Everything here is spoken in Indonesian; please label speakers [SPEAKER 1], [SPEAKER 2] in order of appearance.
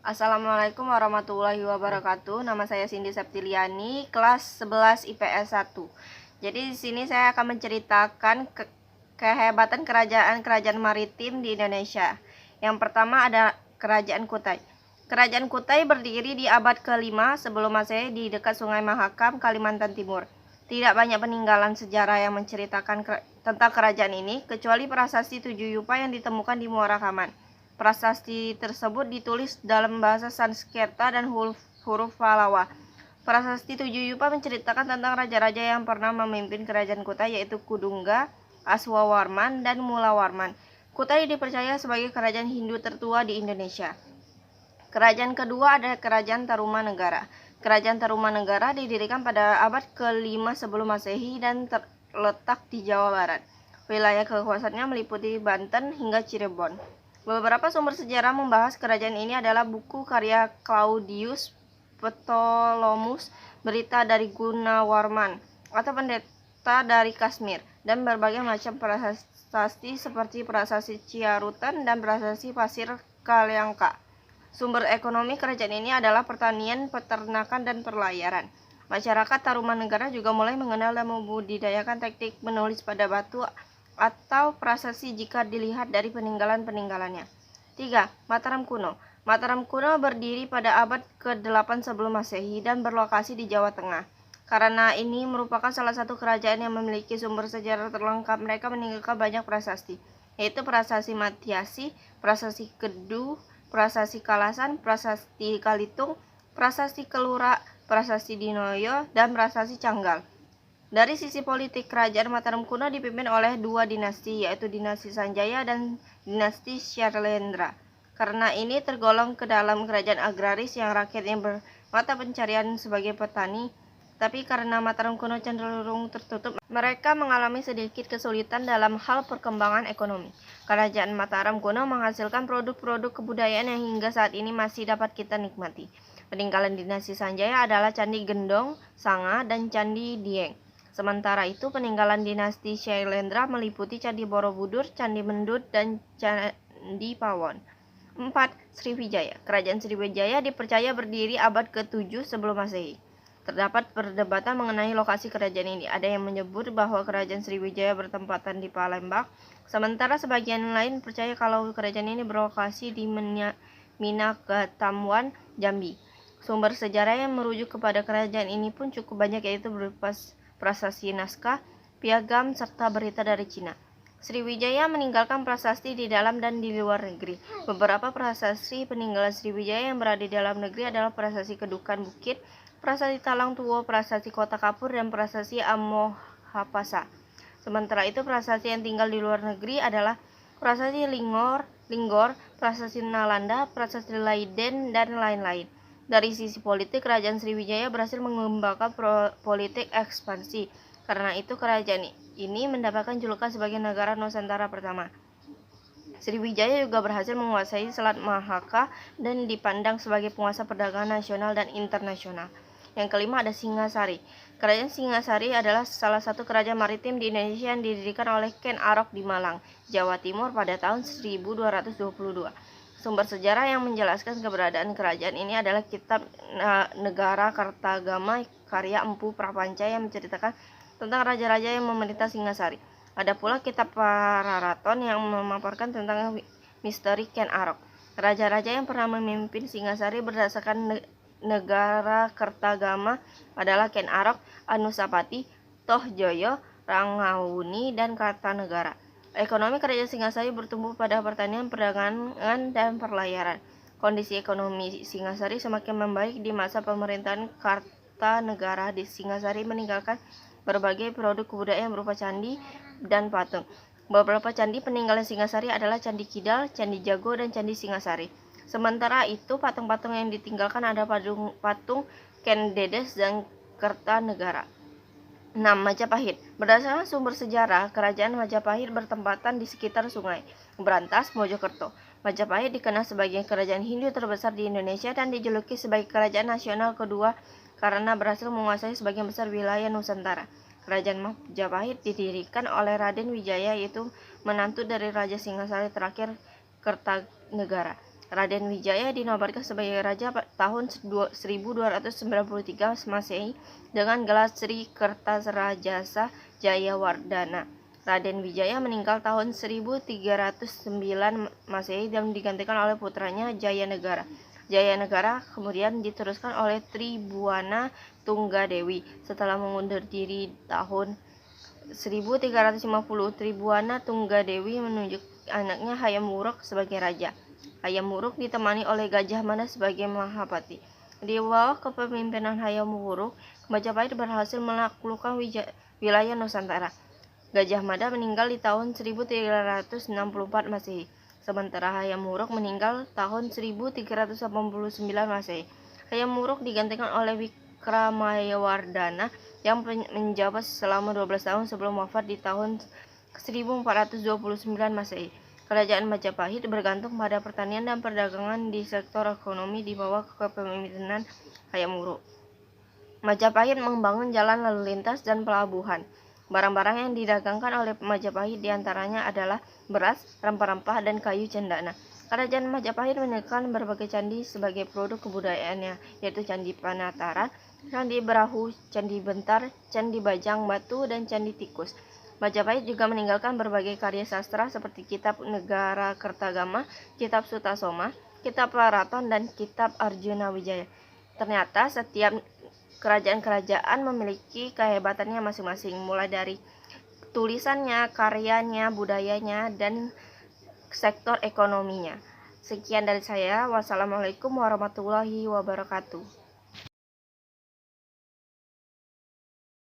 [SPEAKER 1] Assalamualaikum warahmatullahi wabarakatuh. Nama saya Cindy Septiliani, kelas 11 IPS 1. Jadi di sini saya akan menceritakan kehebatan kerajaan-kerajaan maritim di Indonesia. Yang pertama ada Kerajaan Kutai. Kerajaan Kutai berdiri di abad ke-5 sebelum Masehi di dekat Sungai Mahakam, Kalimantan Timur. Tidak banyak peninggalan sejarah yang menceritakan tentang kerajaan ini, kecuali prasasti Tujuh Yupa yang ditemukan di Muara Kaman. Prasasti tersebut ditulis dalam bahasa Sanskerta dan huruf Palawa. Prasasti Tujuh Yupa menceritakan tentang raja-raja yang pernah memimpin kerajaan Kutai, yaitu Kudungga, Aswawarman, dan Mulawarman. Kutai dipercaya sebagai kerajaan Hindu tertua di Indonesia. Kerajaan kedua ada Kerajaan Tarumanegara. Kerajaan Tarumanegara didirikan pada abad ke-5 sebelum Masehi dan terletak di Jawa Barat. Wilayah kekuasaannya meliputi Banten hingga Cirebon. Beberapa sumber sejarah membahas kerajaan ini adalah buku karya Claudius Ptolemaeus, berita dari Gunawarman, atau pendeta dari Kashmir, dan berbagai macam prasasti seperti prasasti Ciarutan dan prasasti Pasir Kalyangka. Sumber ekonomi kerajaan ini adalah pertanian, peternakan, dan perlayaran. Masyarakat Tarumanegara juga mulai mengenal dan membudidayakan teknik menulis pada batu atau prasasti jika dilihat dari peninggalan-peninggalannya. 3. Mataram kuno. Mataram kuno berdiri pada abad ke-8 sebelum Masehi dan berlokasi di Jawa Tengah. Karena ini merupakan salah satu kerajaan yang memiliki sumber sejarah terlengkap, mereka meninggalkan banyak prasasti, yaitu prasasti Matiasi, prasasti Kedu, prasasti Kalasan, prasasti Kalitung, prasasti Kelura, prasasti Dinoyo, dan prasasti Canggal. Dari sisi politik, kerajaan Mataram kuno dipimpin oleh dua dinasti, yaitu dinasti Sanjaya dan dinasti Syailendra. Karena ini tergolong ke dalam kerajaan agraris yang rakyatnya bermata pencarian sebagai petani, tapi karena Mataram kuno cenderung tertutup, mereka mengalami sedikit kesulitan dalam hal perkembangan ekonomi. Kerajaan Mataram kuno menghasilkan produk-produk kebudayaan yang hingga saat ini masih dapat kita nikmati. Peninggalan dinasti Sanjaya adalah Candi Gendong, Sanga, dan Candi Dieng. Sementara itu, peninggalan dinasti Syailendra meliputi Candi Borobudur, Candi Mendut, dan Candi Pawon. 4. Sriwijaya. Kerajaan Sriwijaya dipercaya berdiri abad ke-7 sebelum Masehi. Terdapat perdebatan mengenai lokasi kerajaan ini. Ada yang menyebut bahwa kerajaan Sriwijaya bertempatan di Palembang, sementara sebagian lain percaya kalau kerajaan ini berlokasi di Minangkabau, Jambi. Sumber sejarah yang merujuk kepada kerajaan ini pun cukup banyak, yaitu berupa prasasti naskah, piagam, serta berita dari Cina. Sriwijaya meninggalkan prasasti di dalam dan di luar negeri. Beberapa prasasti peninggalan Sriwijaya yang berada di dalam negeri adalah prasasti Kedukan Bukit, prasasti Talang Tuwo, prasasti Kota Kapur, dan prasasti Amohapasa. Sementara itu, prasasti yang tinggal di luar negeri adalah prasasti Linggor, prasasti Nalanda, prasasti Leiden, dan lain-lain. Dari sisi politik, kerajaan Sriwijaya berhasil mengembangkan politik ekspansi. Karena itu, kerajaan ini mendapatkan julukan sebagai negara Nusantara pertama. Sriwijaya juga berhasil menguasai Selat Mahaka dan dipandang sebagai penguasa perdagangan nasional dan internasional. Yang kelima ada Singasari. Kerajaan Singasari adalah salah satu kerajaan maritim di Indonesia yang didirikan oleh Ken Arok di Malang, Jawa Timur pada tahun 1222. Sumber sejarah yang menjelaskan keberadaan kerajaan ini adalah kitab Negara Kartagama karya Empu Prapanca yang menceritakan tentang raja-raja yang memerintah Singasari. Ada pula kitab Pararaton yang memaparkan tentang misteri Ken Arok. Raja-raja yang pernah memimpin Singasari berdasarkan Negara Kartagama adalah Ken Arok, Anusapati, Tohjoyo, Rangahuni, dan Kartanegara. Ekonomi kerajaan Singasari bertumbuh pada pertanian, perdagangan, dan perlayaran. Kondisi ekonomi Singasari semakin membaik di masa pemerintahan Kartanegara. Di Singasari meninggalkan berbagai produk kebudayaan berupa candi dan patung. Beberapa candi peninggalan Singasari adalah Candi Kidal, Candi Jago, dan Candi Singasari. Sementara itu, patung-patung yang ditinggalkan ada patung Ken Dedes dan Kertanegara. 6. Majapahit. Berdasarkan sumber sejarah, kerajaan Majapahit bertempatan di sekitar Sungai Berantas, Mojokerto. Majapahit dikenal sebagai kerajaan Hindu terbesar di Indonesia dan dijuluki sebagai kerajaan nasional kedua karena berhasil menguasai sebagian besar wilayah Nusantara. Kerajaan Majapahit didirikan oleh Raden Wijaya, yaitu menantu dari Raja Singasari terakhir Kertanegara. Raden Wijaya dinobatkan sebagai raja tahun 1293 Masehi dengan gelar Sri Kertasrajasa Jayawardhana. Raden Wijaya meninggal tahun 1309 Masehi dan digantikan oleh putranya Jayanegara. Jayanegara kemudian diteruskan oleh Tribhuwana Tunggadewi. Setelah mengundur diri tahun 1350, Tribhuwana Tunggadewi menunjuk anaknya Hayam Wuruk sebagai raja. Hayam Wuruk ditemani oleh Gajah Mada sebagai Mahapati. Di bawah kepemimpinan Hayam Wuruk, Majapahit berhasil menaklukkan wilayah Nusantara. Gajah Mada meninggal di tahun 1364 Masehi, sementara Hayam Wuruk meninggal tahun 1389 Masehi. Hayam Wuruk digantikan oleh Wikramawardhana yang menjabat selama 12 tahun sebelum wafat di tahun 1429 Masehi. Kerajaan Majapahit bergantung pada pertanian dan perdagangan di sektor ekonomi di bawah kepemimpinan Hayam Wuruk. Majapahit membangun jalan lalu lintas dan pelabuhan. Barang-barang yang didagangkan oleh Majapahit diantaranya adalah beras, rempah-rempah, dan kayu cendana. Kerajaan Majapahit menekan berbagai candi sebagai produk kebudayaannya, yaitu Candi Panataran, Candi Berahu, Candi Bentar, Candi Bajang Batu, dan Candi Tikus. Majapahit juga meninggalkan berbagai karya sastra seperti Kitab Negara Kertagama, Kitab Sutasoma, Kitab Paraton, dan Kitab Arjuna Wijaya. Ternyata setiap kerajaan-kerajaan memiliki kehebatannya masing-masing, mulai dari tulisannya, karyanya, budayanya, dan sektor ekonominya. Sekian dari saya. Wassalamualaikum warahmatullahi wabarakatuh.